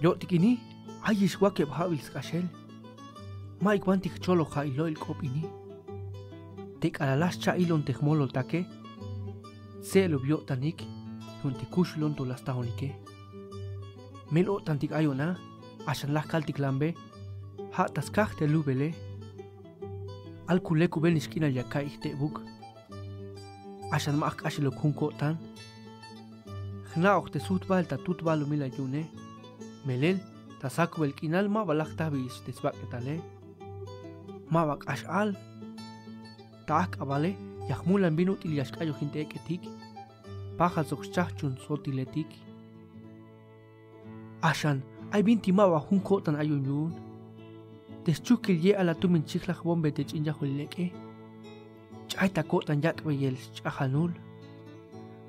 Yo tikini, ayish wake bhabil skashel. Maik wantik cholo ha ilo il kopini. Tek alalas cha ilon tehmolo take. Se lo vio tanik, tuntikush lon to las tahonike. Melo tantik ayona, ashan las kaltik lambe, ha taskach te lubele. Al kuleku ben iskina yakai te buk. Ashan maak ashilo kunko tan. Khnaoch te sutbal ta tutbal umila yune. Melel tasaku el kinal ma balak tabis tesbak etale. Ma bak ashal. Taak abale yahmulan binut il yashkayo hinte eketik. Pajal sochchachun sotiletik. Ashan ay binti ma wa hunko tan ayunyun. Deschukil ye ala tumin chikhlach bombe te chinja huleke. Chaita kotan yakbe yel chahanul.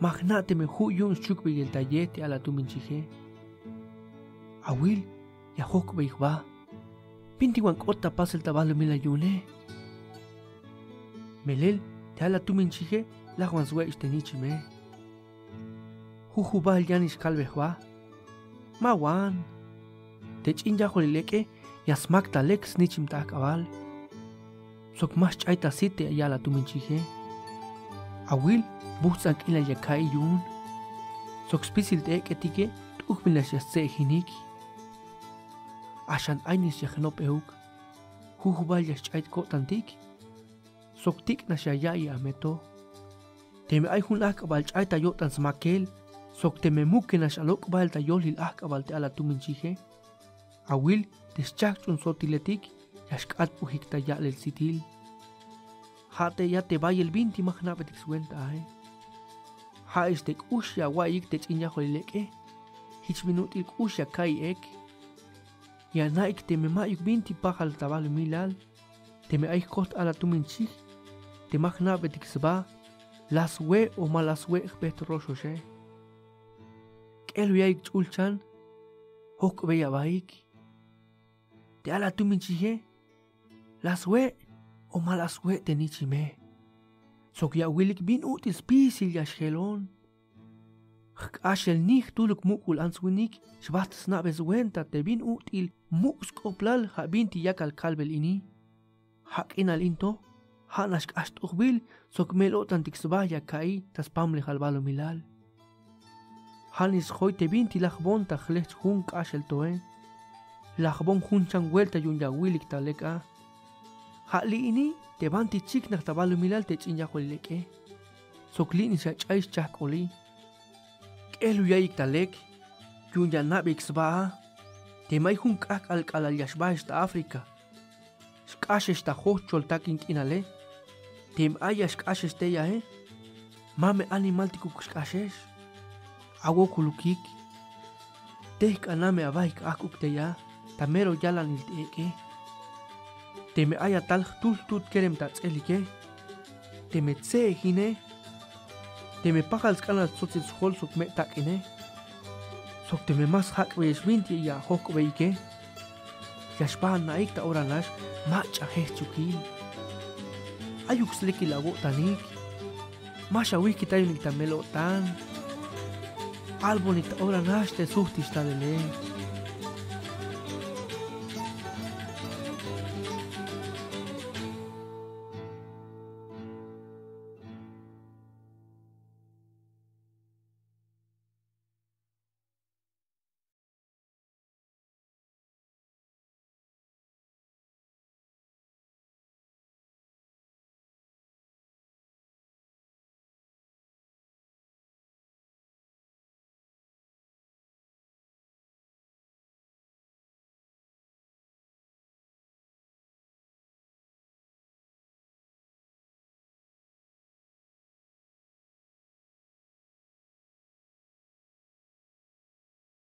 Magnate me huyun chukbe yel tayete ala tumin chije. Awil ya hokbe ihwa. Binti wan kota pasel tabalo mila yune. Melel te ala tumin chije lagwan zwe istenichime. Hujubal yanish kalbe hwa. Mawan. Te chinja huleke. Yasmak talek snichim ta akabal. Sok mas chaita site ayala tuminchije. Awil buhsan ila yakai yun. Sok spisil te eketike tukmilas yase hinik. Ashan ainis yahnop euk. Hujubal yaschait kotantik. Sok tik na shayai ameto. Teme ay hun akabal chaita yotan smakel. Sok teme muken ashalok bal ta yolil akabal te ala tuminchije. Awil deschachun sotiletik yashkat pujikta ya el sitil. Hate ya te vaya el binti magnapetik suenta ha este kushya waik te chinya holileke. Hich minutil kushya kai ek. Ya naik te me mayuk binti pajal tabal milal. Te me ay kost ala tuminchik. Te magnapetik sba. Las we o malas we bet roshoshe. Kelu yaik chulchan. Hok veya baik. Te ala tuminchije. Las we o malas we te nichime. Sok ya wilik bin utis pisil ya shelon. Ashel nik tuluk mukul answinik. Shbat snabes wenta te bin util muskoplal ha binti yakal kalbel ini. Hak inal into. Hanashk ashtuqbil sok melotan tiksbaya kai taspamle halbalo milal. Hanis hoy te binti lachbon tajlech hunk ashel toen. Lajbon hunchan vuelta yun ya wilik taleka. Hali ini te banti chik nak tabalu milal te chinya holeke. Soklini sa chais chakoli. Kelu ya ik talek. Yun ya nabik sba. Te may hunk ak al yashba esta Afrika. Skashes ta hochol takin kinale. Tem aya skashes te ya Mame animal tikuk skashes. Awo kulukik. Tek aname abaik akuk te ya. Tamero yalan il eke. Teme aya tal tut kerem tats elike. Teme tse hine. Teme pajal skala sotzil schol sok me takine. Sok teme mas hak wees winti ya hok weike. Yashpan na ikta oranash macha hechukil. Ayuk sleki lago tanik. Masha wiki tayo nigtamelo tan. Albo nigta oranash te suhtis talele.